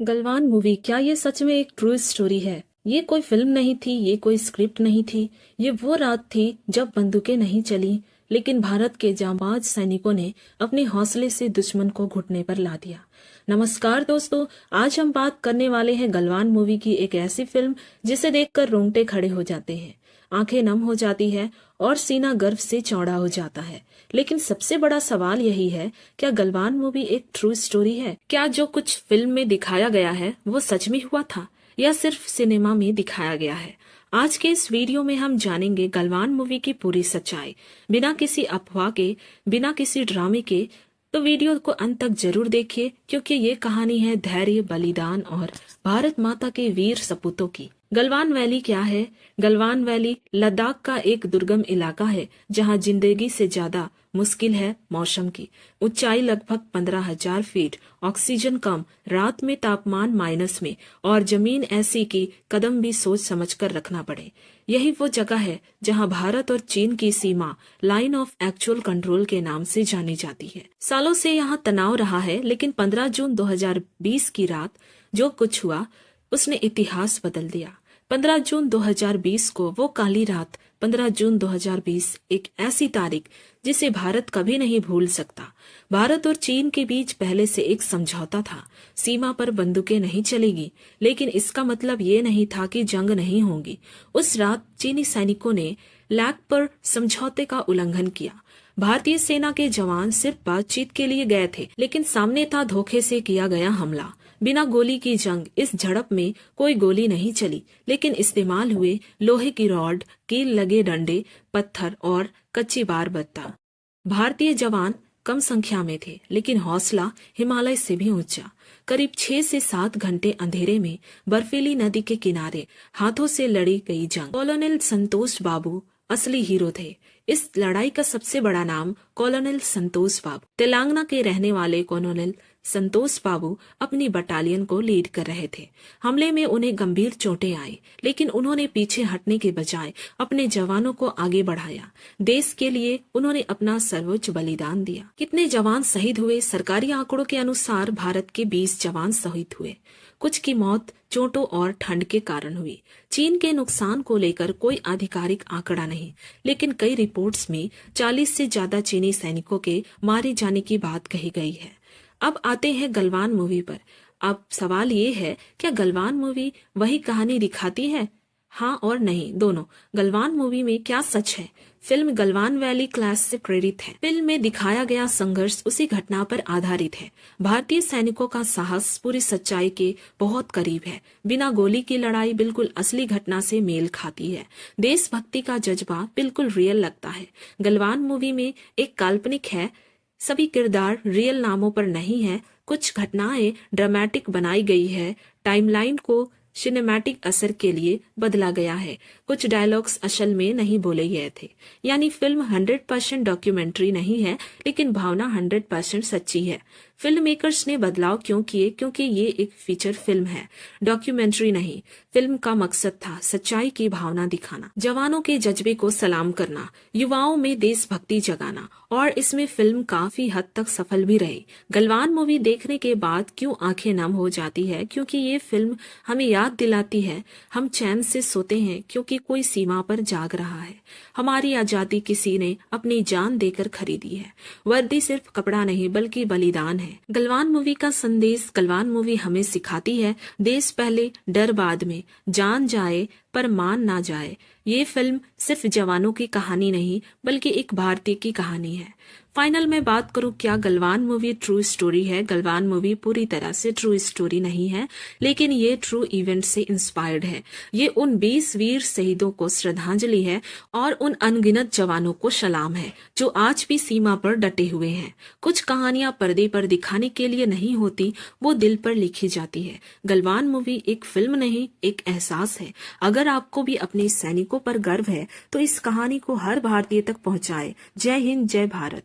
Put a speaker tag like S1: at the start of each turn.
S1: Galwan movie, क्या ये सच में एक ट्रू स्टोरी है? ये कोई फिल्म नहीं थी, ये कोई स्क्रिप्ट नहीं थी। ये वो रात थी जब बंदूकें नहीं चली, लेकिन भारत के जांबाज सैनिकों ने अपने हौसले से दुश्मन को घुटने पर ला दिया। नमस्कार दोस्तों, आज हम बात करने वाले हैं गलवान मूवी की, एक ऐसी फिल्म जिसे देखकर रोंगटे खड़े हो जाते हैं, आंखें नम हो जाती है और सीना गर्व से चौड़ा हो जाता है। लेकिन सबसे बड़ा सवाल यही है, क्या गलवान मूवी एक ट्रू स्टोरी है? क्या जो कुछ फिल्म में दिखाया गया है वो सच में हुआ था या सिर्फ सिनेमा में दिखाया गया है? आज के इस वीडियो में हम जानेंगे गलवान मूवी की पूरी सच्चाई, बिना किसी अफवाह के, बिना किसी ड्रामे के। तो वीडियो को अंत तक जरूर देखिए, क्योंकि ये कहानी है धैर्य, बलिदान और भारत माता के वीर सपूतों की। गलवान वैली क्या है? गलवान वैली लद्दाख का एक दुर्गम इलाका है, जहां जिंदगी से ज्यादा मुश्किल है मौसम की। ऊंचाई लगभग 15,000 फीट, ऑक्सीजन कम, रात में तापमान माइनस में, और जमीन ऐसी कि कदम भी सोच समझकर रखना पड़े। यही वो जगह है जहां भारत और चीन की सीमा लाइन ऑफ एक्चुअल कंट्रोल के नाम से जानी जाती है। सालों से यहां तनाव रहा है, लेकिन 15 जून 2020 की रात जो कुछ हुआ उसने इतिहास बदल दिया। 15 जून 2020 को, वो काली रात, 15 जून 2020 एक ऐसी तारीख जिसे भारत कभी नहीं भूल सकता। भारत और चीन के बीच पहले से एक समझौता था, सीमा पर बंदूकें नहीं चलेगी, लेकिन इसका मतलब ये नहीं था कि जंग नहीं होगी। उस रात चीनी सैनिकों ने लैग पर समझौते का उल्लंघन किया। भारतीय सेना के जवान सिर्फ बातचीत के लिए गए थे, लेकिन सामने था धोखे से किया गया हमला। बिना गोली की जंग। इस झड़प में कोई गोली नहीं चली, लेकिन इस्तेमाल हुए लोहे की रॉड, कील लगे डंडे, पत्थर और कच्ची बार बत्ता। भारतीय जवान कम संख्या में थे, लेकिन हौसला हिमालय से भी ऊंचा। करीब 6 से 7 घंटे अंधेरे में बर्फीली नदी के किनारे हाथों से लड़ी गई जंग। कॉलोनेल संतोष बाबू असली हीरो थे। इस लड़ाई का सबसे बड़ा नाम कॉलोनेल संतोष बाबू। तेलंगाना के रहने वाले कॉलोनेल संतोष बाबू अपनी बटालियन को लीड कर रहे थे। हमले में उन्हें गंभीर चोटें आई, लेकिन उन्होंने पीछे हटने के बजाय अपने जवानों को आगे बढ़ाया। देश के लिए उन्होंने अपना सर्वोच्च बलिदान दिया। कितने जवान शहीद हुए? सरकारी आंकड़ों के अनुसार भारत के 20 जवान शहीद हुए। कुछ की मौत चोटों और ठंड के कारण हुई। चीन के नुकसान को लेकर कोई आधिकारिक आंकड़ा नहीं, लेकिन कई रिपोर्ट्स में 40 से ज्यादा चीनी सैनिकों के मारे जाने की बात कही गई है। अब आते हैं गलवान मूवी पर। अब सवाल ये है, क्या गलवान मूवी वही कहानी दिखाती है? हाँ और नहीं, दोनों। गलवान मूवी में क्या सच है? फिल्म गलवान वैली क्लास से प्रेरित है। फिल्म में दिखाया गया संघर्ष उसी घटना पर आधारित है। भारतीय सैनिकों का साहस पूरी सच्चाई के बहुत करीब है। बिना गोली की लड़ाई बिल्कुल असली घटना से मेल खाती है। देशभक्ति का जज्बा बिल्कुल रियल लगता है। गलवान मूवी में एक काल्पनिक है, सभी किरदार रियल नामों पर नहीं है। कुछ घटनाएं ड्रामेटिक बनाई गई है, टाइमलाइन को सिनेमैटिक असर के लिए बदला गया है, कुछ डायलॉग्स असल में नहीं बोले गए थे। यानी फिल्म 100% डॉक्यूमेंट्री नहीं है, लेकिन भावना 100% सच्ची है। फिल्म मेकर्स ने बदलाव क्यों किए? क्योंकि ये एक फीचर फिल्म है, डॉक्यूमेंट्री नहीं। फिल्म का मकसद था सच्चाई की भावना दिखाना, जवानों के जज्बे को सलाम करना, युवाओं में देशभक्ति जगाना, और इसमें फिल्म काफी हद तक सफल भी रही। गलवान मूवी देखने के बाद क्यों आंखें नम हो जाती है? क्योंकि ये फिल्म हमें याद दिलाती है, हम चैन से सोते हैं क्योंकि कोई सीमा पर जाग रहा है। हमारी आजादी किसी ने अपनी जान देकर खरीदी है। वर्दी सिर्फ कपड़ा नहीं, बल्कि बलिदान है। गलवान मूवी का संदेश। गलवान मूवी हमें सिखाती है, देश पहले, डर बाद में। जान जाए पर मान ना जाए। ये फिल्म सिर्फ जवानों की कहानी नहीं, बल्कि एक भारतीय की कहानी है। फाइनल में बात करूं, क्या गलवान मूवी ट्रू स्टोरी है? गलवान मूवी पूरी तरह से ट्रू स्टोरी नहीं है, लेकिन ये ट्रू इवेंट से इंस्पायर्ड है। ये उन 20 वीर शहीदों को श्रद्धांजलि है और उन अनगिनत जवानों को सलाम है जो आज भी सीमा पर डटे हुए हैं। कुछ कहानियां पर्दे पर दिखाने के लिए नहीं होती, वो दिल पर लिखी जाती है। गलवान मूवी एक फिल्म नहीं, एक एहसास है। अगर आपको भी अपने सैनिकों पर गर्व है, तो इस कहानी को हर भारतीय तक पहुंचाए। जय हिंद, जय भारत।